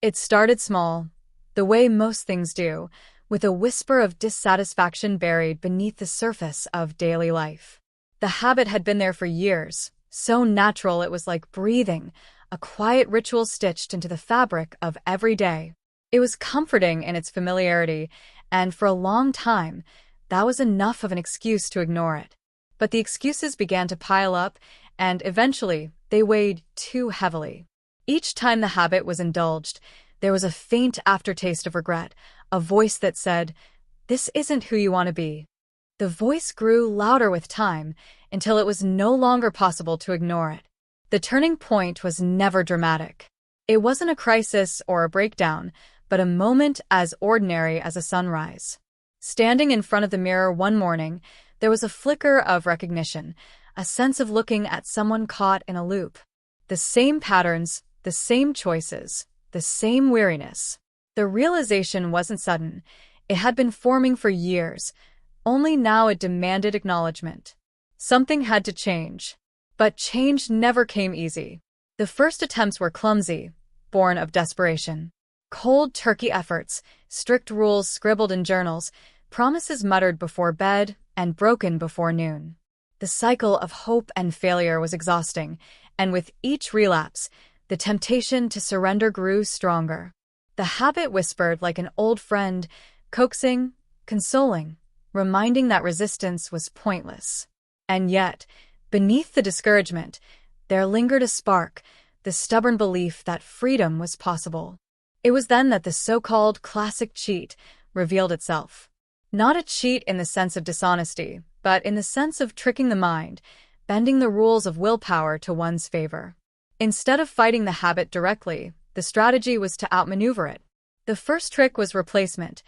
It started small, the way most things do, with a whisper of dissatisfaction buried beneath the surface of daily life. The habit had been there for years, so natural it was like breathing, a quiet ritual stitched into the fabric of every day. It was comforting in its familiarity, and for a long time, that was enough of an excuse to ignore it. But the excuses began to pile up, and eventually, they weighed too heavily. Each time the habit was indulged, there was a faint aftertaste of regret, a voice that said, "This isn't who you want to be." The voice grew louder with time, until it was no longer possible to ignore it. The turning point was never dramatic. It wasn't a crisis or a breakdown, but a moment as ordinary as a sunrise. Standing in front of the mirror one morning, there was a flicker of recognition, a sense of looking at someone caught in a loop. The same patterns, the same choices, the same weariness. The realization wasn't sudden. It had been forming for years, only now it demanded acknowledgement. Something had to change. But change never came easy. The first attempts were clumsy, born of desperation. Cold turkey efforts, strict rules scribbled in journals, promises muttered before bed, and broken before noon. The cycle of hope and failure was exhausting, and with each relapse, the temptation to surrender grew stronger. The habit whispered like an old friend, coaxing, consoling, reminding that resistance was pointless. And yet, beneath the discouragement, there lingered a spark, the stubborn belief that freedom was possible. It was then that the so-called classic cheat revealed itself. Not a cheat in the sense of dishonesty, but in the sense of tricking the mind, bending the rules of willpower to one's favor. Instead of fighting the habit directly, the strategy was to outmaneuver it. The first trick was replacement,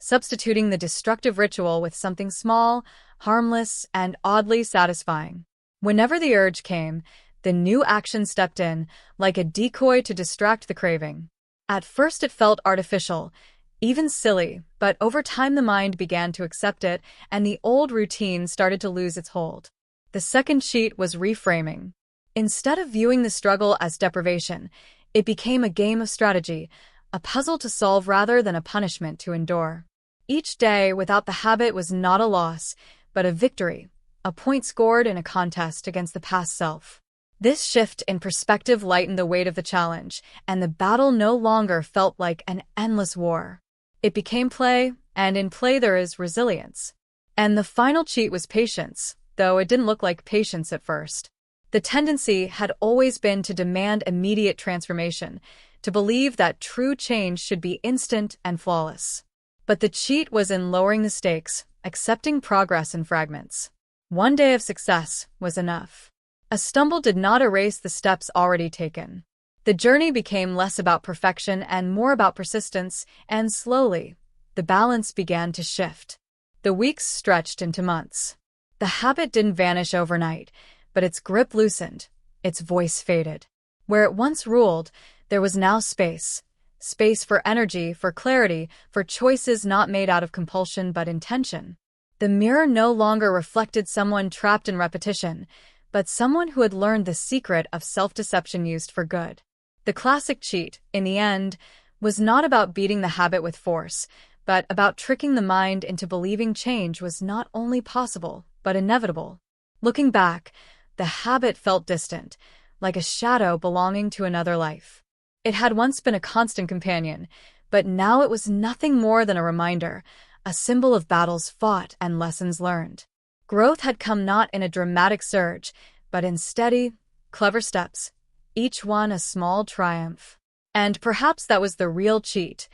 substituting the destructive ritual with something small, harmless, and oddly satisfying. Whenever the urge came, the new action stepped in, like a decoy to distract the craving. At first it felt artificial, even silly, but over time the mind began to accept it, and the old routine started to lose its hold. The second cheat was reframing. Instead of viewing the struggle as deprivation, it became a game of strategy, a puzzle to solve rather than a punishment to endure. Each day without the habit was not a loss, but a victory, a point scored in a contest against the past self. This shift in perspective lightened the weight of the challenge, and the battle no longer felt like an endless war. It became play, and in play there is resilience. And the final cheat was patience, though it didn't look like patience at first. The tendency had always been to demand immediate transformation, to believe that true change should be instant and flawless. But the cheat was in lowering the stakes, accepting progress in fragments. One day of success was enough. A stumble did not erase the steps already taken. The journey became less about perfection and more about persistence, and slowly, the balance began to shift. The weeks stretched into months. The habit didn't vanish overnight, but its grip loosened, its voice faded. Where it once ruled, there was now space. Space for energy, for clarity, for choices not made out of compulsion but intention. The mirror no longer reflected someone trapped in repetition, but someone who had learned the secret of self-deception used for good. The classic cheat, in the end, was not about beating the habit with force, but about tricking the mind into believing change was not only possible, but inevitable. Looking back, the habit felt distant, like a shadow belonging to another life. It had once been a constant companion, but now it was nothing more than a reminder, a symbol of battles fought and lessons learned. Growth had come not in a dramatic surge, but in steady, clever steps, each one a small triumph. And perhaps that was the real cheat,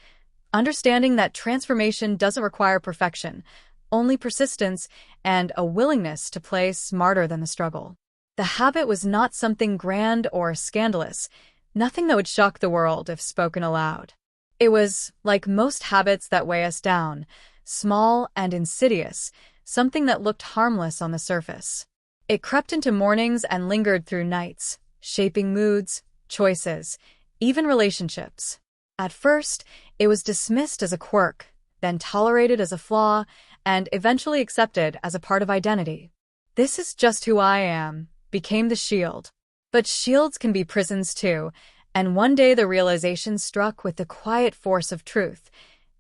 understanding that transformation doesn't require perfection, only persistence and a willingness to play smarter than the struggle. The habit was not something grand or scandalous, nothing that would shock the world if spoken aloud. It was, like most habits that weigh us down, small and insidious, something that looked harmless on the surface. It crept into mornings and lingered through nights, shaping moods, choices, even relationships. At first, it was dismissed as a quirk, then tolerated as a flaw, and eventually accepted as a part of identity. "This is just who I am," became the shield. But shields can be prisons too, And one day the realization struck with the quiet force of truth.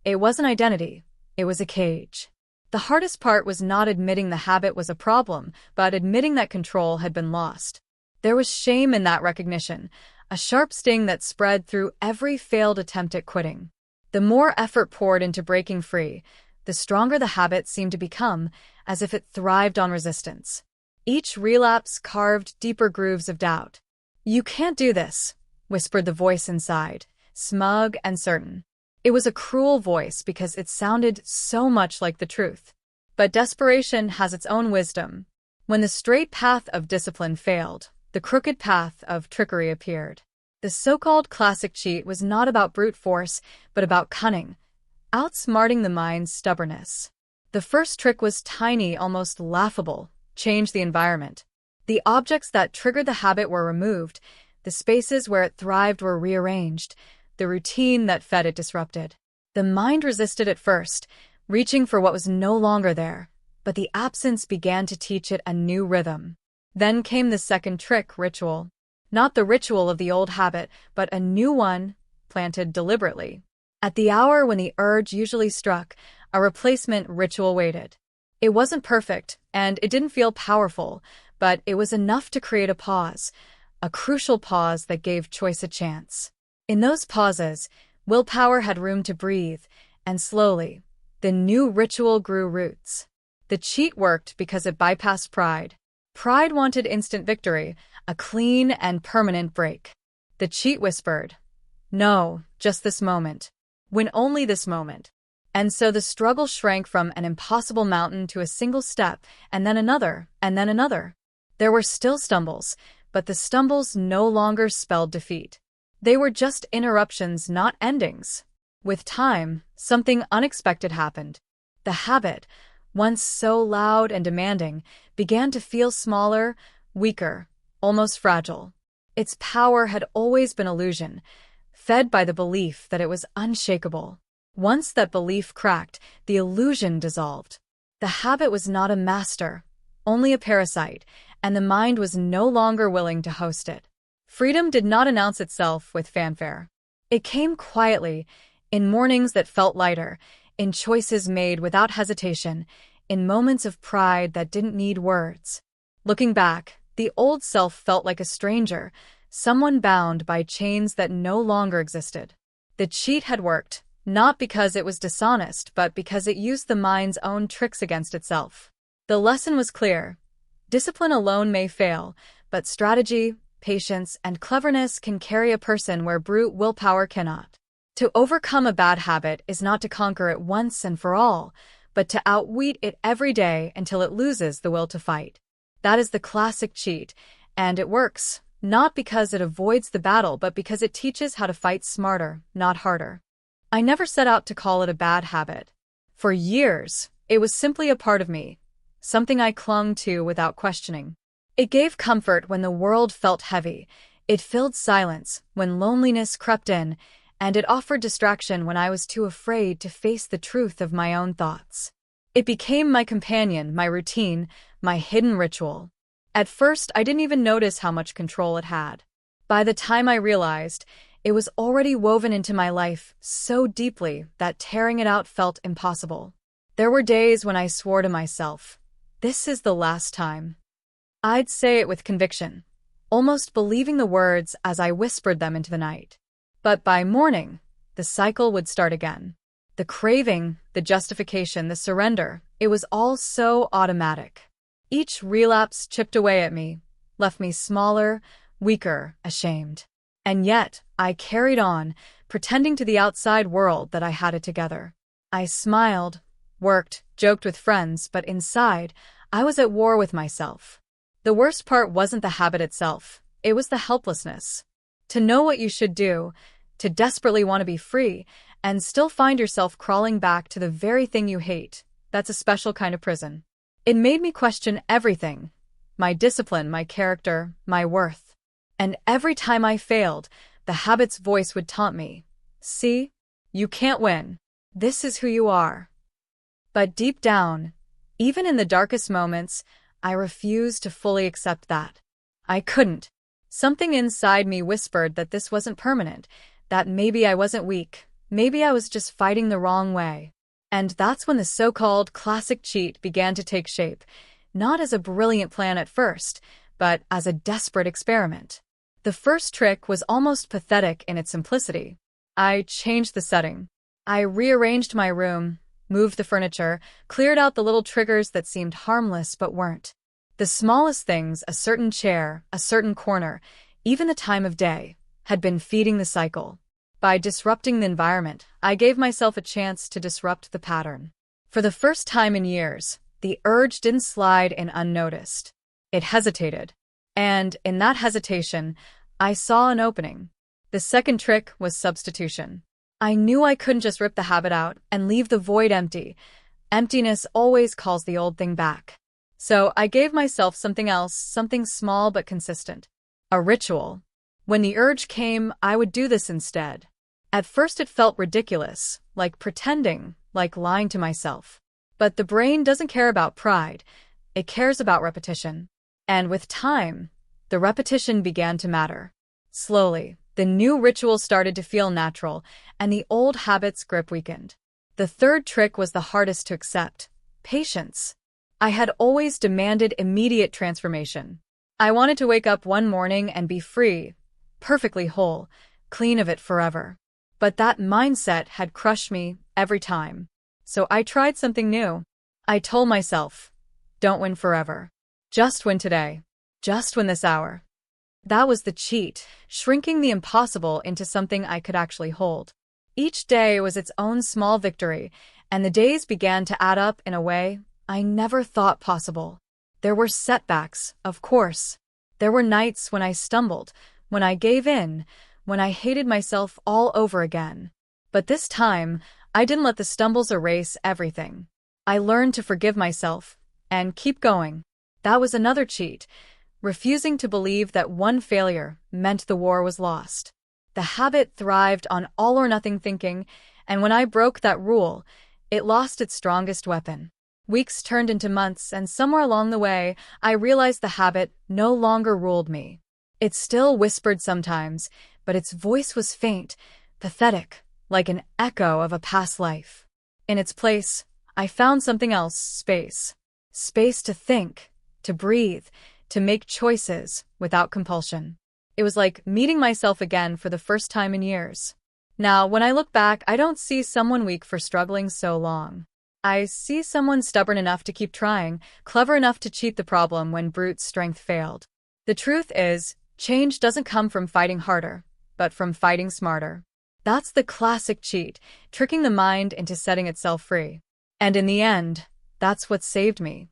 It wasn't identity, it was a cage. The hardest part was not admitting the habit was a problem, but admitting that control had been lost. There was shame in that recognition, a sharp sting that spread through every failed attempt at quitting. The more effort poured into breaking free, the stronger the habit seemed to become, as if it thrived on resistance. Each relapse carved deeper grooves of doubt. "You can't do this," whispered the voice inside, smug and certain. It was a cruel voice because it sounded so much like the truth. But desperation has its own wisdom. When the straight path of discipline failed, the crooked path of trickery appeared. The so-called classic cheat was not about brute force, but about cunning, outsmarting the mind's stubbornness. The first trick was tiny, almost laughable: change the environment. The objects that triggered the habit were removed, the spaces where it thrived were rearranged, the routine that fed it disrupted. The mind resisted at first, reaching for what was no longer there, but the absence began to teach it a new rhythm. Then came the second trick: ritual. Not the ritual of the old habit, but a new one, planted deliberately. At the hour when the urge usually struck, a replacement ritual waited. It wasn't perfect, and it didn't feel powerful, but it was enough to create a pause, a crucial pause that gave choice a chance. In those pauses, willpower had room to breathe, and slowly, the new ritual grew roots. The cheat worked because it bypassed pride. Pride wanted instant victory, a clean and permanent break. The cheat whispered, "No, just this moment. Win only this moment." And so the struggle shrank from an impossible mountain to a single step, and then another, and then another. There were still stumbles, but the stumbles no longer spelled defeat. They were just interruptions, not endings. With time, something unexpected happened. The habit, once so loud and demanding, began to feel smaller, weaker, almost fragile. Its power had always been illusion, fed by the belief that it was unshakable. Once that belief cracked, the illusion dissolved. The habit was not a master, only a parasite, and the mind was no longer willing to host it. Freedom did not announce itself with fanfare. It came quietly, in mornings that felt lighter, in choices made without hesitation, in moments of pride that didn't need words. Looking back, the old self felt like a stranger, someone bound by chains that no longer existed. The cheat had worked, not because it was dishonest, but because it used the mind's own tricks against itself. The lesson was clear. Discipline alone may fail, but strategy, patience, and cleverness can carry a person where brute willpower cannot. To overcome a bad habit is not to conquer it once and for all, but to outwit it every day until it loses the will to fight. That is the classic cheat, and it works, not because it avoids the battle, but because it teaches how to fight smarter, not harder. I never set out to call it a bad habit. For years, it was simply a part of me, something I clung to without questioning. It gave comfort when the world felt heavy, it filled silence when loneliness crept in, and it offered distraction when I was too afraid to face the truth of my own thoughts. It became my companion, my routine, my hidden ritual. At first, I didn't even notice how much control it had. By the time I realized, it was already woven into my life so deeply that tearing it out felt impossible. There were days when I swore to myself, "This is the last time." I'd say it with conviction, almost believing the words as I whispered them into the night. But by morning, the cycle would start again. The craving, the justification, the surrender, it was all so automatic. Each relapse chipped away at me, left me smaller, weaker, ashamed. And yet, I carried on, pretending to the outside world that I had it together. I smiled, worked, joked with friends, but inside, I was at war with myself. The worst part wasn't the habit itself, it was the helplessness. To know what you should do, to desperately want to be free, and still find yourself crawling back to the very thing you hate, that's a special kind of prison. It made me question everything: my discipline, my character, my worth. And every time I failed, the habit's voice would taunt me. "See? You can't win. This is who you are." But deep down, even in the darkest moments, I refused to fully accept that. I couldn't. Something inside me whispered that this wasn't permanent, that maybe I wasn't weak, maybe I was just fighting the wrong way. And that's when the so-called classic cheat began to take shape, not as a brilliant plan at first, but as a desperate experiment. The first trick was almost pathetic in its simplicity. I changed the setting. I rearranged my room, moved the furniture, cleared out the little triggers that seemed harmless but weren't. The smallest things, a certain chair, a certain corner, even the time of day, had been feeding the cycle. By disrupting the environment, I gave myself a chance to disrupt the pattern. For the first time in years, the urge didn't slide in unnoticed. It hesitated. And in that hesitation, I saw an opening. The second trick was substitution. I knew I couldn't just rip the habit out and leave the void empty. Emptiness always calls the old thing back. So I gave myself something else, something small but consistent. A ritual. When the urge came, I would do this instead. At first it felt ridiculous, like pretending, like lying to myself. But the brain doesn't care about pride. It cares about repetition. And with time, the repetition began to matter. Slowly, the new ritual started to feel natural, and the old habit's grip weakened. The third trick was the hardest to accept: patience. I had always demanded immediate transformation. I wanted to wake up one morning and be free, perfectly whole, clean of it forever. But that mindset had crushed me every time. So I tried something new. I told myself, don't win forever. Just win today. Just win this hour. That was the cheat, shrinking the impossible into something I could actually hold. Each day was its own small victory, and the days began to add up in a way I never thought possible. There were setbacks, of course. There were nights when I stumbled, when I gave in, when I hated myself all over again. But this time, I didn't let the stumbles erase everything. I learned to forgive myself and keep going. That was another cheat, refusing to believe that one failure meant the war was lost. The habit thrived on all-or-nothing thinking, and when I broke that rule, it lost its strongest weapon. Weeks turned into months, and somewhere along the way, I realized the habit no longer ruled me. It still whispered sometimes, but its voice was faint, pathetic, like an echo of a past life. In its place, I found something else: space. Space to think, to breathe, to make choices without compulsion. It was like meeting myself again for the first time in years. Now, when I look back, I don't see someone weak for struggling so long. I see someone stubborn enough to keep trying, clever enough to cheat the problem when brute strength failed. The truth is, change doesn't come from fighting harder, but from fighting smarter. That's the classic cheat, tricking the mind into setting itself free. And in the end, that's what saved me.